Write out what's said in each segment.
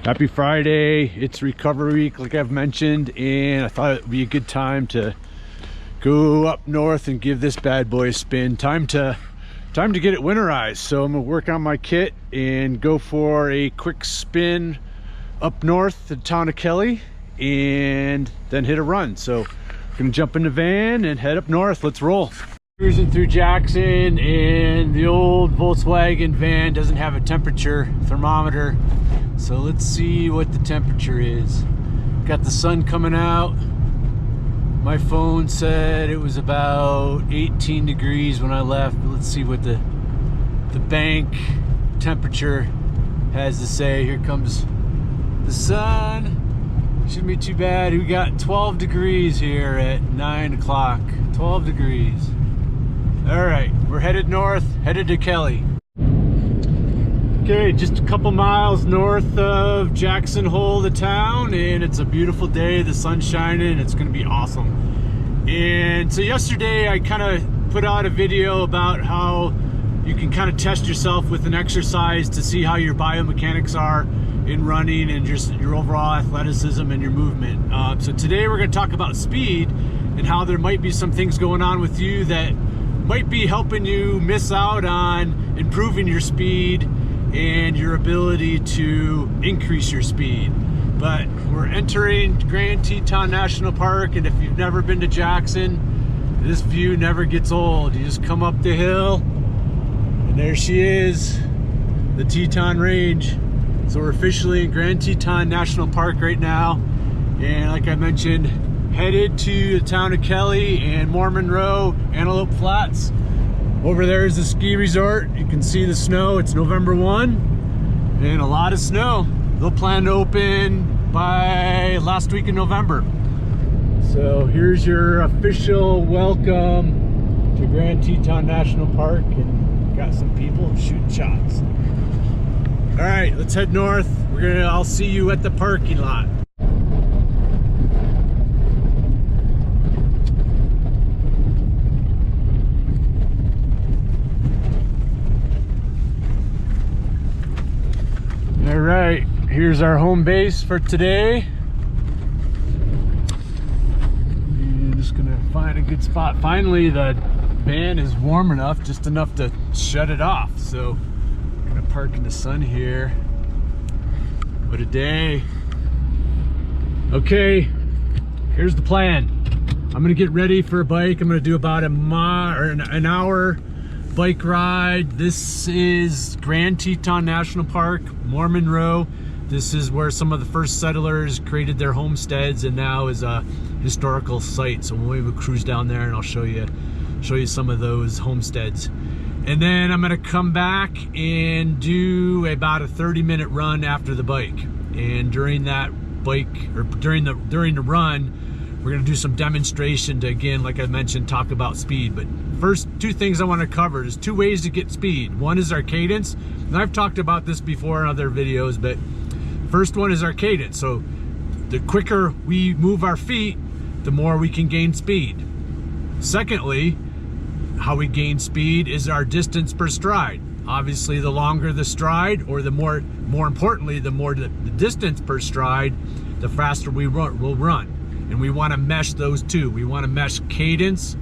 Happy Friday. It's recovery week like I've mentioned, and I thought it would be a good time to go up north and give this bad boy a spin. Time to get it winterized. So I'm gonna work on my kit and go for a quick spin up north to the town of Kelly and then hit a run. So we're gonna jump in the van and head up north. Let's roll. Cruising through Jackson, and the old Volkswagen van doesn't have a temperature thermometer, so let's see what the temperature is. Got the sun coming out. My phone said it was about 18 degrees when I left. Let's see what the bank temperature has to say. Here comes the sun. Shouldn't be too bad. We got 12 degrees here at 9 o'clock. 12 degrees. All right, we're headed north, headed to Kelly. Okay, just a couple miles north of Jackson Hole, the town, and it's a beautiful day. The sun's shining. It's going to be awesome. And so yesterday I kind of put out a video about how you can kind of test yourself with an exercise to see how your biomechanics are in running and just your overall athleticism and your movement. So today we're going to talk about speed and how there might be some things going on with you that might be helping you miss out on improving your speed and your ability to increase your speed. But we're entering Grand Teton National Park, and if you've never been to Jackson, this view never gets old. You just come up the hill and there she is, the Teton Range. So we're officially in Grand Teton National Park right now, and like I mentioned, headed to the town of Kelly and Mormon Row, Antelope Flats. Over there is the ski resort. You can see the snow. It's November 1 and a lot of snow. They'll plan to open by last week in November. So here's your official welcome to Grand Teton National Park, and got some people shooting shots. All right, let's head north. I'll see you at the parking lot. All right, here's our home base for today. I'm just gonna find a good spot. Finally, the van is warm enough, just enough to shut it off. So I'm gonna park in the sun here. What a day. Okay, here's the plan. I'm gonna get ready for a bike. I'm gonna do about an hour bike ride. This is Grand Teton National Park, Mormon Row. This is where some of the first settlers created their homesteads, and now is a historical site. So we'll cruise down there and I'll show you some of those homesteads. And then I'm gonna come back and do about a 30-minute run after the bike. And during that bike, or during the run, we're gonna do some demonstration to, again, like I mentioned, talk about speed. But first, two things I wanna cover. There's two ways to get speed. One is our cadence, and I've talked about this before in other videos, but first one is our cadence. So the quicker we move our feet, the more we can gain speed. Secondly, how we gain speed is our distance per stride. Obviously, the longer the stride, or the more importantly, the more the distance per stride, the faster we'll run. And we want to mesh those two. We want to mesh cadence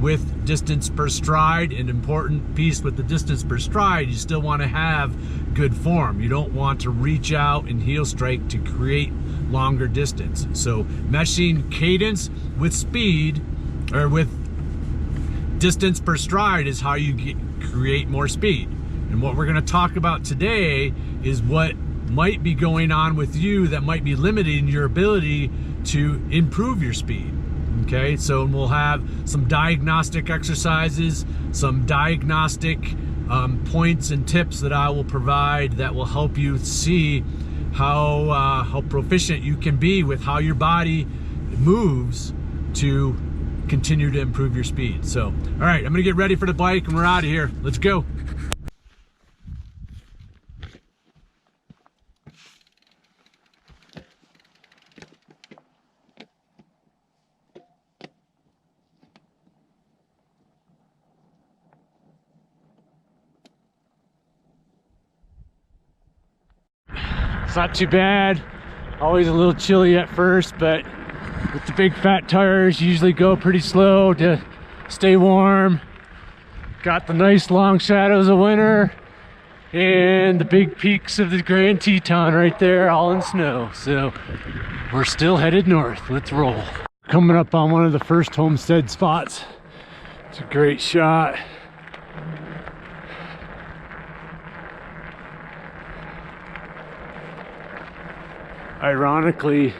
with distance per stride. An important piece with the distance per stride, you still want to have good form. You don't want to reach out and heel strike to create longer distance. So meshing cadence with speed, or with distance per stride, is how you create more speed. And what we're going to talk about today is what might be going on with you that might be limiting your ability to improve your speed. Okay, so we'll have some diagnostic exercises, some diagnostic points and tips that I will provide that will help you see how proficient you can be with how your body moves to continue to improve your speed. So, all right, I'm gonna get ready for the bike and we're out of here. Let's go. It's not too bad. Always a little chilly at first, but with the big fat tires, you usually go pretty slow to stay warm. Got the nice long shadows of winter and the big peaks of the Grand Teton right there, all in snow. So we're still headed north. Let's roll. Coming up on one of the first homestead spots. It's a great shot. Ironically,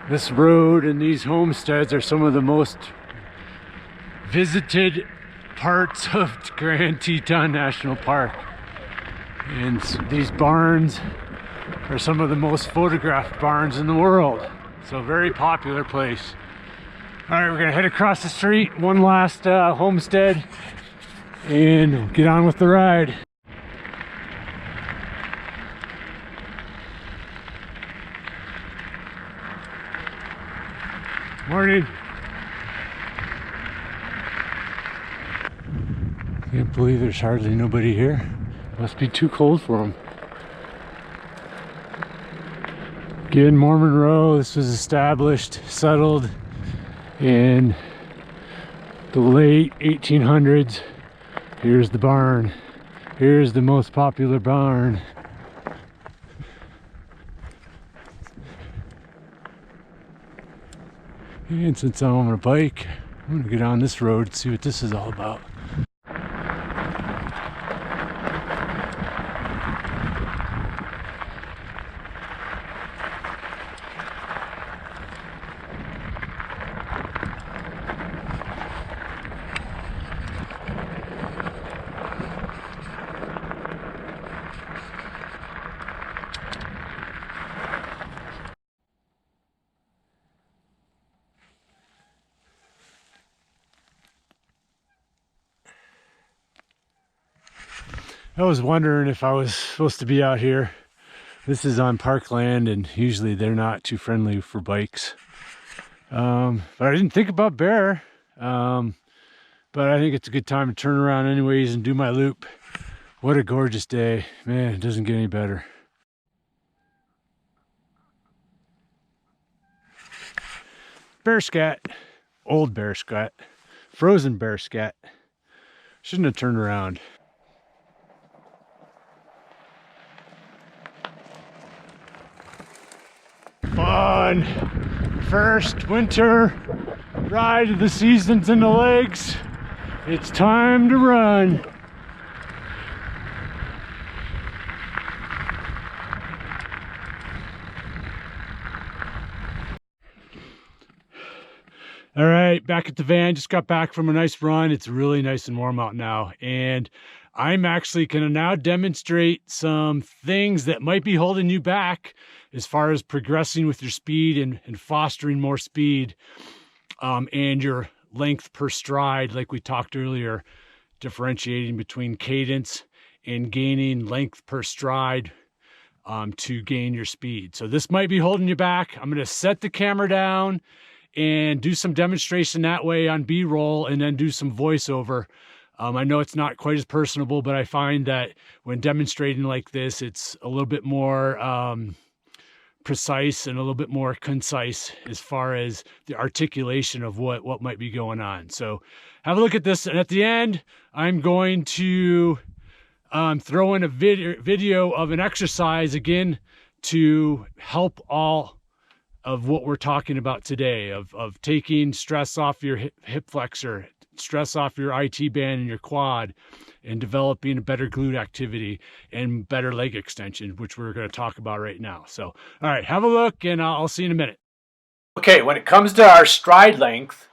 this road and these homesteads are some of the most visited parts of Grand Teton National Park. And these barns are some of the most photographed barns in the world. So very popular place. All right, we're gonna head across the street, one last homestead, and get on with the ride. Morning. Can't believe there's hardly nobody here. Must be too cold for them. Again, Mormon Row. This was established, settled in the late 1800s. Here's the barn. Here's the most popular barn. And since I'm on a bike, I'm gonna get on this road and see what this is all about. I was wondering if I was supposed to be out here. This is on parkland, and usually they're not too friendly for bikes. But I didn't think about bear. But I think it's a good time to turn around anyways and do my loop. What a gorgeous day. Man, it doesn't get any better. Bear scat. Old bear scat. Frozen bear scat. Shouldn't have turned around. Fun! First winter ride of the season's in the legs. It's time to run. All right, back at the van. Just got back from a nice run. It's really nice and warm out now. And I'm actually going to now demonstrate some things that might be holding you back as far as progressing with your speed and fostering more speed and your length per stride, like we talked earlier, differentiating between cadence and gaining length per stride to gain your speed. So this might be holding you back. I'm going to set the camera down and do some demonstration that way on B-roll and then do some voiceover. I know it's not quite as personable, but I find that when demonstrating like this, it's a little bit more precise and a little bit more concise as far as the articulation of what might be going on. So have a look at this. And at the end, I'm going to throw in a video of an exercise again to help all of what we're talking about today, of taking stress off your hip flexor, stress off your IT band and your quad, and developing a better glute activity and better leg extension, which we're going to talk about right now. So, all right, have a look, and I'll see you in a minute. Okay, when it comes to our stride length,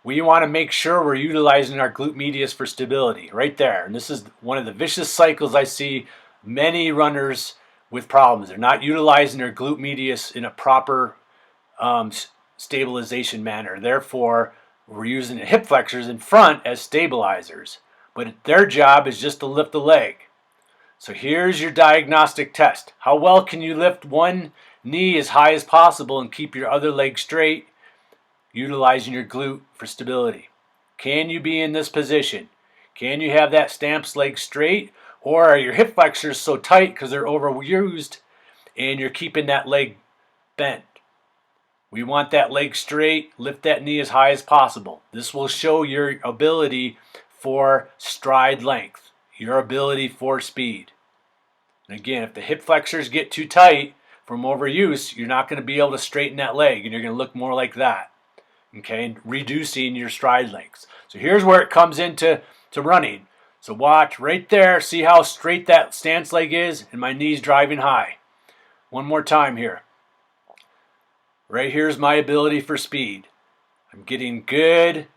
we want to make sure we're utilizing our glute medius for stability right there. And this is one of the vicious cycles I see many runners with problems. They're not utilizing their glute medius in a proper stabilization manner. Therefore, we're using the hip flexors in front as stabilizers, but their job is just to lift the leg. So here's your diagnostic test. How well can you lift one knee as high as possible and keep your other leg straight, utilizing your glute for stability? Can you be in this position? Can you have that stamps leg straight, or are your hip flexors so tight because they're overused and you're keeping that leg bent. We want that leg straight, lift that knee as high as possible. This will show your ability for stride length, your ability for speed. And again, if the hip flexors get too tight from overuse, you're not going to be able to straighten that leg, and you're going to look more like that. Okay, reducing your stride lengths. So here's where it comes into running. So watch right there, see how straight that stance leg is, and my knee's driving high. One more time here. Right here's my ability for speed. I'm getting good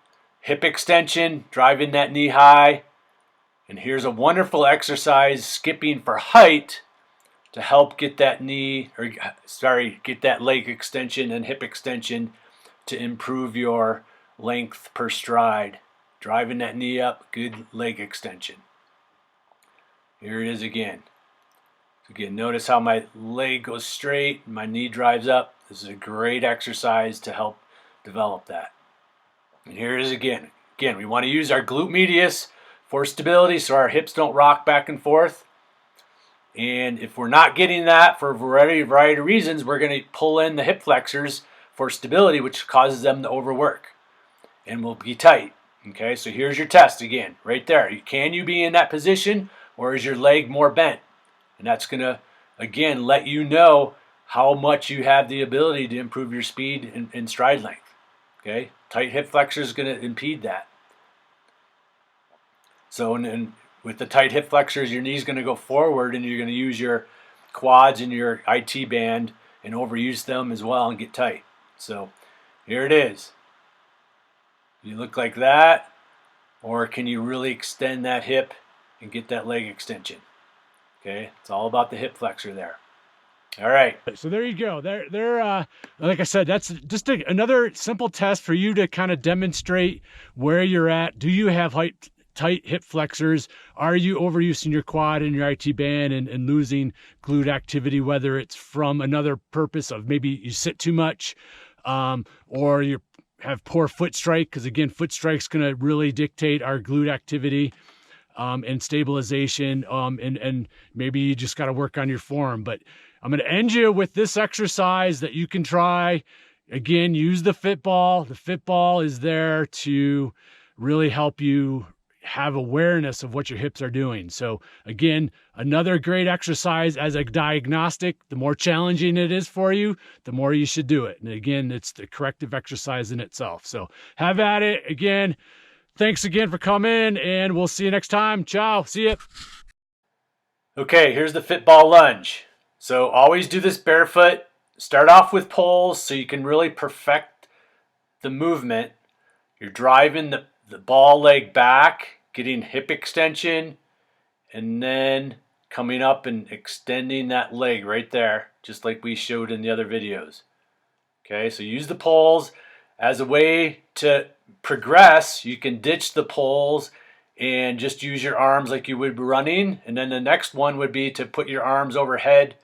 hip extension, driving that knee high. And here's a wonderful exercise, skipping for height, to help get that get that leg extension and hip extension to improve your length per stride. Driving that knee up, good leg extension. Here it is again. Again, notice how my leg goes straight, my knee drives up. This is a great exercise to help develop that. And here it is again. Again, we want to use our glute medius for stability so our hips don't rock back and forth. And if we're not getting that for a variety of reasons, we're going to pull in the hip flexors for stability, which causes them to overwork and will be tight. Okay, so here's your test again, right there. Can you be in that position, or is your leg more bent? And that's going to, again, let you know how much you have the ability to improve your speed and stride length. Okay, tight hip flexor is going to impede that. So and with the tight hip flexors, your knee's going to go forward, and you're going to use your quads and your IT band and overuse them as well and get tight. So here it is. You look like that, or can you really extend that hip and get that leg extension? Okay, it's all about the hip flexor there. All right. So there you go. Like I said, that's just another simple test for you to kind of demonstrate where you're at. Do you have tight hip flexors? Are you overusing your quad and your IT band and losing glute activity, whether it's from another purpose of maybe you sit too much, or you have poor foot strike, because again, foot strike's going to really dictate our glute activity and stabilization, and maybe you just got to work on your form. But I'm going to end you with this exercise that you can try. Again, use the fit ball. The fit ball is there to really help you have awareness of what your hips are doing. So again, another great exercise as a diagnostic. The more challenging it is for you, the more you should do it. And again, it's the corrective exercise in itself. So have at it. Again, thanks again for coming, and we'll see you next time. Ciao. See ya. Okay, here's the fit ball lunge. So always do this barefoot. Start off with poles so you can really perfect the movement. You're driving the ball leg back, getting hip extension, and then coming up and extending that leg right there, just like we showed in the other videos. Okay, so use the poles as a way to progress. You can ditch the poles and just use your arms like you would be running. And then the next one would be to put your arms overhead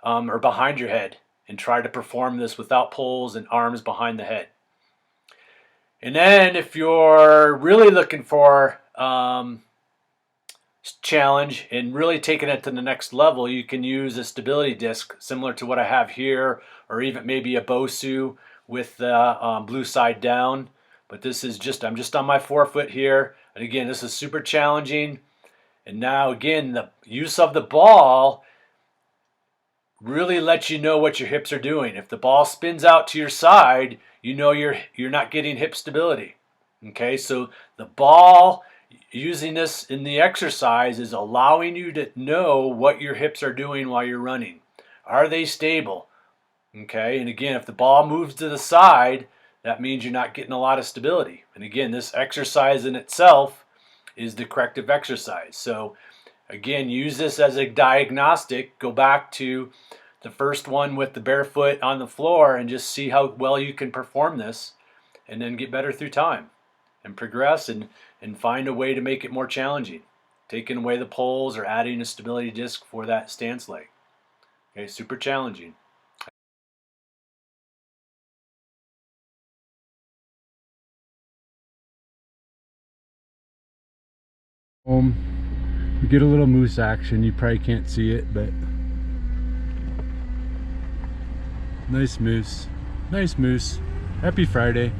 or behind your head and try to perform this without poles and arms behind the head. And then if you're really looking for challenge and really taking it to the next level, you can use a stability disc similar to what I have here, or even maybe a Bosu with the blue side down. But this is I'm just on my forefoot here. And again, this is super challenging. And now again, the use of the ball really lets you know what your hips are doing. If the ball spins out to your side, you know you're not getting hip stability. Okay, so the ball, using this in the exercise, is allowing you to know what your hips are doing while you're running. Are they stable? Okay, and again, if the ball moves to the side, that means you're not getting a lot of stability. And again, this exercise in itself is the corrective exercise. So again, use this as a diagnostic. Go back to the first one with the barefoot on the floor and just see how well you can perform this, and then get better through time and progress and find a way to make it more challenging, taking away the poles or adding a stability disc for that stance leg. Okay, super challenging. You get a little moose action. You probably can't see it, but Nice moose. Nice moose. Happy Friday.